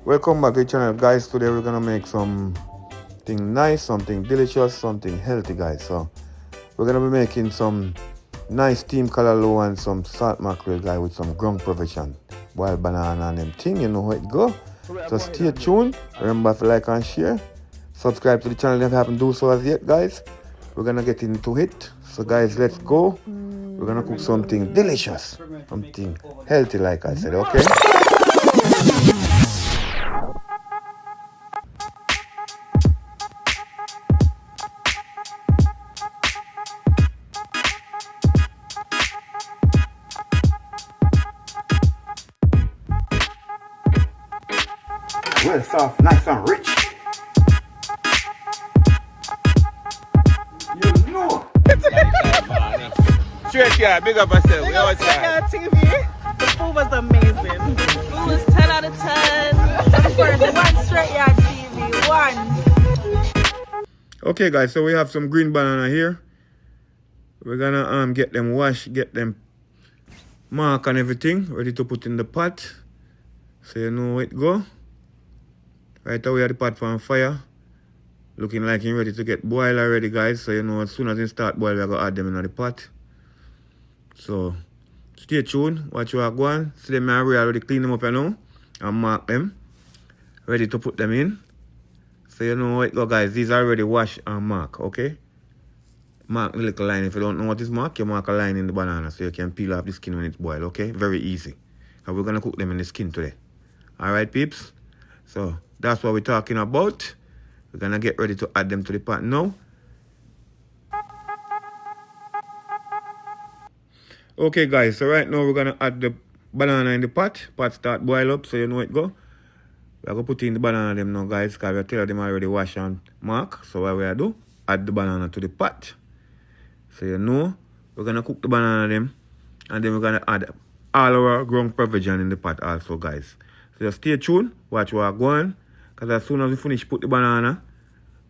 Welcome back to the channel, guys. Today we're gonna make something nice, something delicious, something healthy, guys. So we're gonna be making some nice steamed callaloo and some salt mackerel, guys, with some ground provision, wild banana and them thing. You know how it go. So stay tuned. Remember to like and share. Subscribe to the channel if you haven't done so as yet, guys. We're gonna get into it. So guys, let's go. We're gonna cook something delicious, something healthy, like I said. Okay. Well soft, nice and rich. You know. Str8yaad, big up yourself. Big up Str8yaad TV. The food was amazing. Food was 10 out of 10. Of course, one Str8yaad TV. One. Okay, guys, so we have some green banana here. We're gonna get them washed, get them marked and everything, ready to put in the pot. So you know how it go. Right away, the pot on fire. Looking like it's ready to get boiled already, guys. So you know, as soon as it start boil, we're gonna add them in the pot. So stay tuned, watch what I go on. See them I already clean them up, you know, and mark them. Ready to put them in. So you know how it go, guys. These are already washed and marked, okay? Mark the little line. If you don't know what is marked, you mark a line in the banana so you can peel off the skin when it's boiled, okay? Very easy. And we're gonna cook them in the skin today. Alright, peeps? So that's what we're talking about. We're gonna get ready to add them to the pot now. Okay, guys, so right now we're gonna add the banana in the pot. Pot start boil up, so you know it go. We're gonna put in the banana them now, guys, because we tell them already wash and mark. So what we do, add the banana to the pot. So you know, we're gonna cook the banana them, and then we're gonna add all our ground provision in the pot also, guys. So just stay tuned, watch what I go on. Because as soon as we finish put the banana,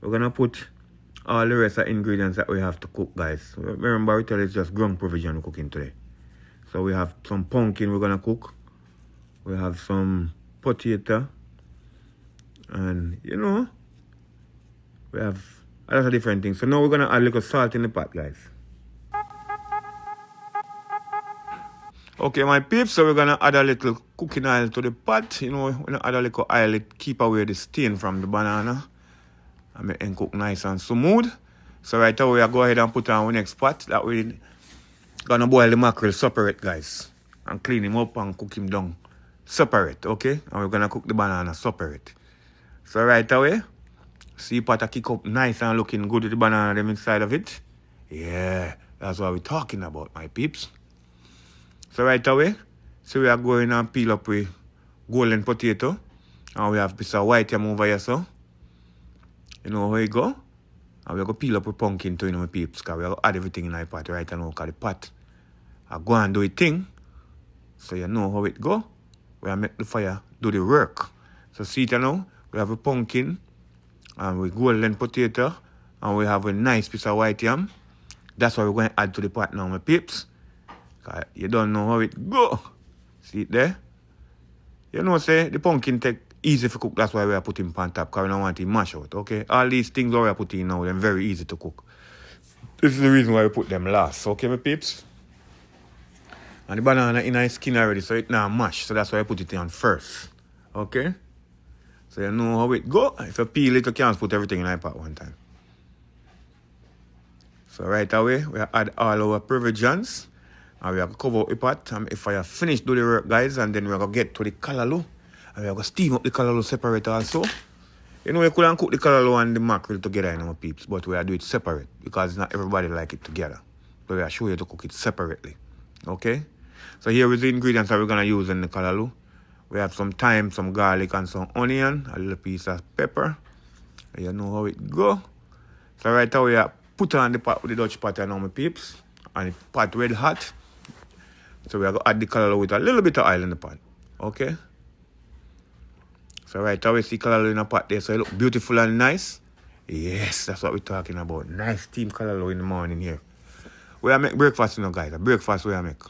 we're gonna put all the rest of the ingredients that we have to cook, guys. Remember, we tell it's just ground provision we're cooking today. So we have some pumpkin we're gonna cook. We have some potato. And you know, we have a lot of different things. So now we're gonna add a little salt in the pot, guys. Okay, my peeps, so we're gonna add a little cooking oil to the pot. You know, we're gonna add a little oil, it keep away the stain from the banana and make it cook nice and smooth. So right away, I go ahead and put on our next pot. That way, gonna boil the mackerel separate, guys, and clean him up and cook him down separate, okay? And we're gonna cook the banana separate. So right away, see pot a kick up nice and looking good with the banana them inside of it. Yeah, that's what we're talking about, my peeps. So right away, so we are going and peel up with golden potato. And we have piece of white yam over here, so. You know how it go? And we're going to peel up with pumpkin too, you know, my peeps. Because we are going to add everything in our pot right now. Because the pot, I go and do a thing. So you know how it go. We are make the fire do the work. So see it now, we have a pumpkin. And we golden potato. And we have a nice piece of white yam. That's what we're going to add to the pot now, my peeps. You don't know how it go. See it there? You know, say, the pumpkin take easy to cook. That's why we are putting on top. Because we don't want it mash out, okay? All these things that we are putting now, they're very easy to cook. This is the reason why we put them last, okay, my peeps? And the banana in our skin already, so it now mash. So that's why I put it on first, okay? So you know how it go. If you peel it, you can't put everything in our pot one time. So right away, we add all our provisions. And we have to cover up the pot. And if I finish do the work, guys, and then we're going to get to the callaloo. And we're going to steam up the callaloo separate also. You know, we couldn't cook the callaloo and the mackerel together, you know, peeps. But we are do it separate. Because not everybody like it together. So we are show you to cook it separately. Okay? So here is the ingredients that we're going to use in the callaloo. We have some thyme, some garlic, and some onion. A little piece of pepper. You know how it go. So right away, I put on the pot with the Dutch pot, you know, my peeps. And the pot red hot. So we are going to add the callaloo with a little bit of oil in the pot. Okay? So right away, see callaloo in the pot there. So it look beautiful and nice. Yes, that's what we're talking about. Nice steamed callaloo in the morning here. We are make breakfast, you know, guys. A breakfast we are make.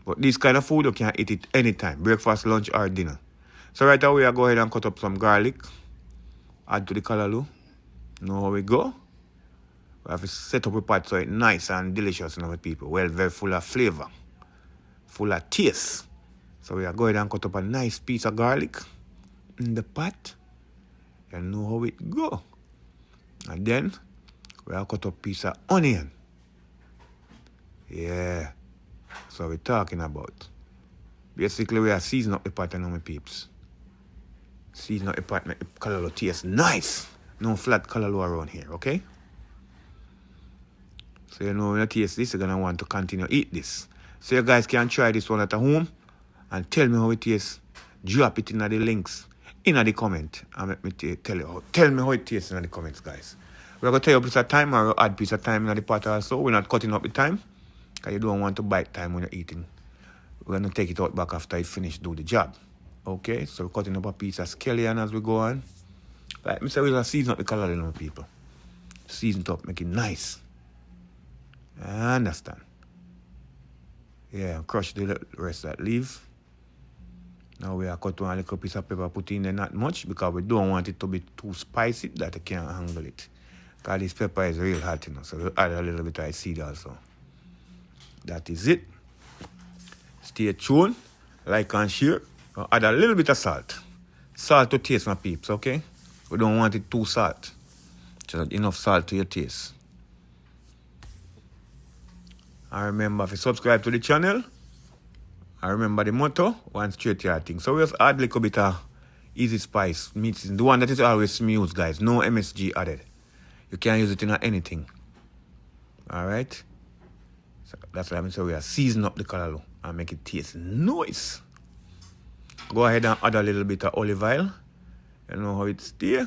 But this kind of food, you can eat it anytime. Breakfast, lunch, or dinner. So right away, I go ahead and cut up some garlic. Add to the callaloo. Know how we go? We have to set up a pot so it's nice and delicious, you know, people. Well, very full of flavor. Full of taste. So we are going ahead and cut up a nice piece of garlic in the pot. You know how it go. And then we are cut up a piece of onion. Yeah. So we're talking about. Basically, we are seasoning up the pot, you know, my peeps. Season up the pot, make the callaloo taste nice. No flat callaloo around here, okay? So you know when you taste this, you're gonna want to continue eat this. So you guys can try this one at home and tell me how it tastes. Drop it in the links in the comment and let me tell me how it tastes in the comments, guys. We're gonna tell you a piece of time or add piece of time in the pot also. We're not cutting up the time because you don't want to bite time when you're eating. We're gonna take it out back after you finish do the job. Okay, so we're cutting up a piece of scallion as we go on. Like I said, we're gonna season up the callaloo, people. Season it up, make it nice. I understand. Yeah, crush the rest of that leaf. Now we are cut one little piece of pepper, put in there not much because we don't want it to be too spicy that you can't handle it. Because this pepper is real hot, you know, so we'll add a little bit of seed also. That is it. Stay tuned, like and share. We'll add a little bit of salt. Salt to taste, my peeps, okay? We don't want it too salt. Just enough salt to your taste. And remember, if you subscribe to the channel, and remember the motto, one Str8yaad thing. So we just add a little bit of easy spice, meat season. The one that is always smooth, guys. No MSG added. You can't use it in anything. Alright? So that's what I mean. So we are season up the callaloo and make it taste nice. Go ahead and add a little bit of olive oil. You know how it stay?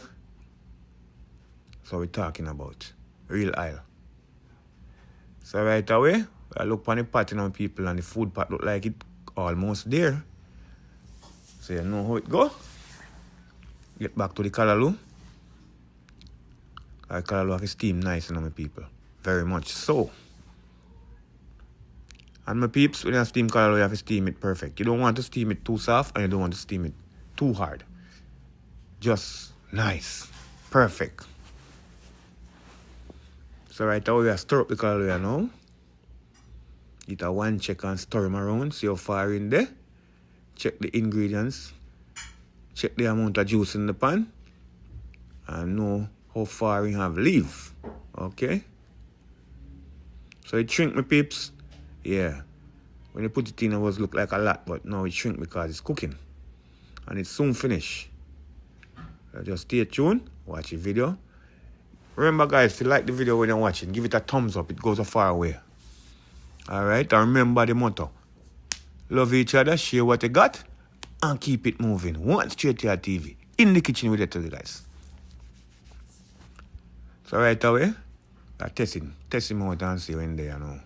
So we're talking about real oil. So right away, I look on the pot, you know, people, and the food pot look like it almost there. So you know how it go. Get back to the callaloo. Our callaloo have to steam nice, you know, my people. Very much so. And my peeps, when you steam callaloo, you have to steam it perfect. You don't want to steam it too soft, and you don't want to steam it too hard. Just nice. Perfect. So right now, we are stir up the callaloo now. Get a one check and stir them around. See how far in there. Check the ingredients. Check the amount of juice in the pan. And know how far we have leave. Okay? So it shrink, my peeps. Yeah. When you put it in, it was look like a lot. But now it shrink because it's cooking. And it's soon finished. So just stay tuned. Watch the video. Remember, guys, if you like the video when you're watching, give it a thumbs up. It goes a far way. Alright? And remember the motto. Love each other, share what you got, and keep it moving. One Str8yaad TV. In the kitchen with you too, guys. So right away, test him out and see when they are now.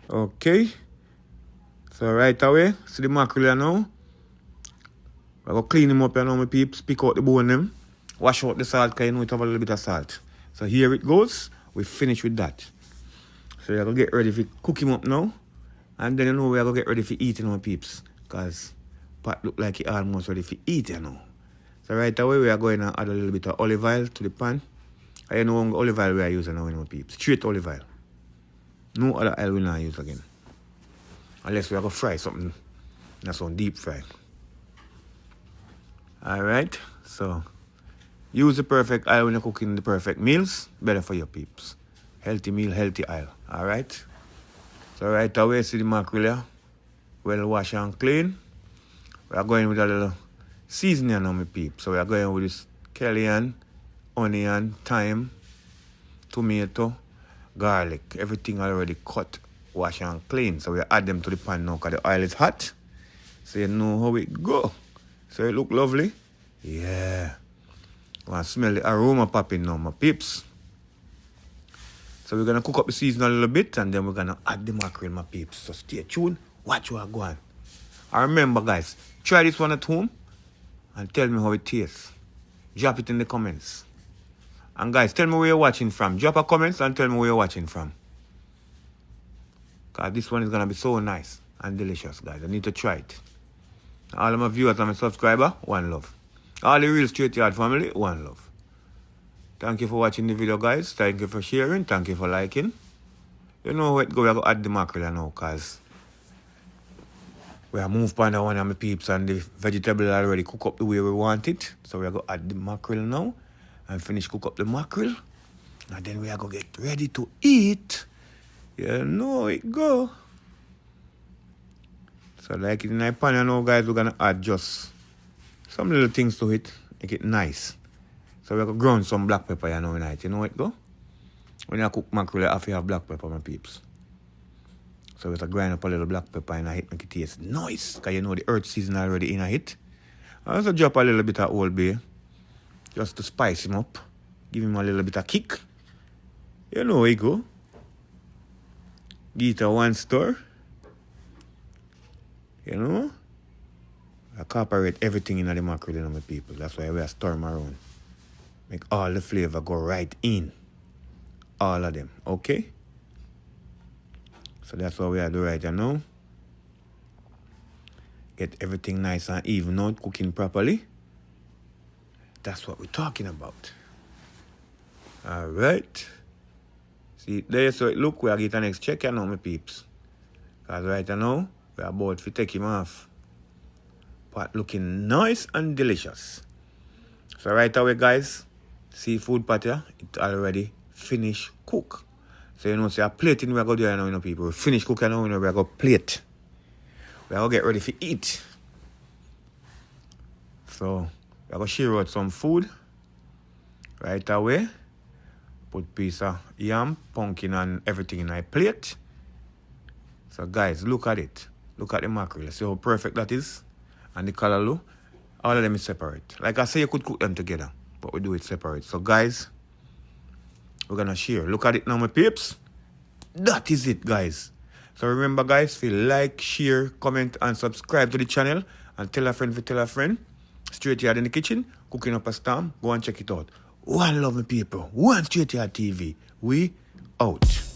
Okay. So right away, see the mackerel now. We're going to clean him up, you know, my peeps. Pick out the bone them. Wash out the salt, because you know it have a little bit of salt. So here it goes. We finish with that. So we're going to get ready to cook him up now. And then you know we're going to get ready for eating, my peeps. Because pot look like it almost ready for eat, you know. So right away we are going to add a little bit of olive oil to the pan. And you know olive oil we are using now, my peeps. Straight olive oil. No other oil we'll not use again. Unless we are going to fry something. That's on deep fry. Alright. So use the perfect oil when you're cooking the perfect meals. Better for your peeps. Healthy meal, healthy oil. Alright. So right away, see the mackerel here. Well washed and clean. We are going with a little seasoning on my peeps. So we are going with this scallion, onion, thyme, tomato, garlic. Everything already cut, wash and clean. So we add them to the pan now because the oil is hot. So you know how it go. So it look lovely. Yeah. You want to smell the aroma popping now, my peeps. So we're going to cook up the season a little bit and then we're going to add the mackerel, my peeps. So stay tuned. Watch what I go on. And remember, guys, try this one at home and tell me how it tastes. Drop it in the comments. And guys, tell me where you're watching from. Drop a comment and tell me where you're watching from. Because this one is going to be so nice and delicious, guys. I need to try it. All of my viewers and my subscribers, one love. All the real Str8yaad family, one love. Thank you for watching the video, guys. Thank you for sharing. Thank you for liking. You know what, go, we go add the mackerel now, cause we have moved on one of my peeps and the vegetable already cook up the way we want it. So we are going to add the mackerel now and finish cook up the mackerel. And then we are going to get ready to eat. You know it go. So like in my pan now, guys, we're going to add just some little things to it. Make it nice. So we're going to ground some black pepper, you know, in it. You know it go? When you cook mackerel, you have to have black pepper, my peeps. So we're going to grind up a little black pepper in it, make it taste nice. Because you know the earth season already in it. I also drop a little bit of Old Bay. Just to spice him up. Give him a little bit of kick. You know where you go. Give it a one stir. You know. Incorporate everything in the mackerel, you know, my people. That's why we are stir them around. Make all the flavor go right in. All of them. Okay? So that's what we are doing right now. Get everything nice and even out, cooking properly. That's what we're talking about. Alright. See there, so it look, we are getting the next check, you know, my peeps. Because right now, we are about to take him off. Pot looking nice and delicious. So right away, guys, seafood pot here, it already finished cook. So you know, say a plating we are going to do now, you know, people. We finish cooking now, you know, we are going to plate. We are going to get ready for eat. So we are going to share out some food right away. Put piece of yam, pumpkin and everything in my plate. So guys, look at it. Look at the mackerel. See how perfect that is? And the callaloo. All of them is separate. Like I say, you could cook them together. But we do it separate. So guys, we're going to share. Look at it now, my peeps. That is it, guys. So remember, guys, feel like, share, comment, and subscribe to the channel. And tell a friend to tell a friend. Str8yaad in the kitchen, cooking up a storm. Go and check it out. One love, my people. One Str8yaad TV. We out.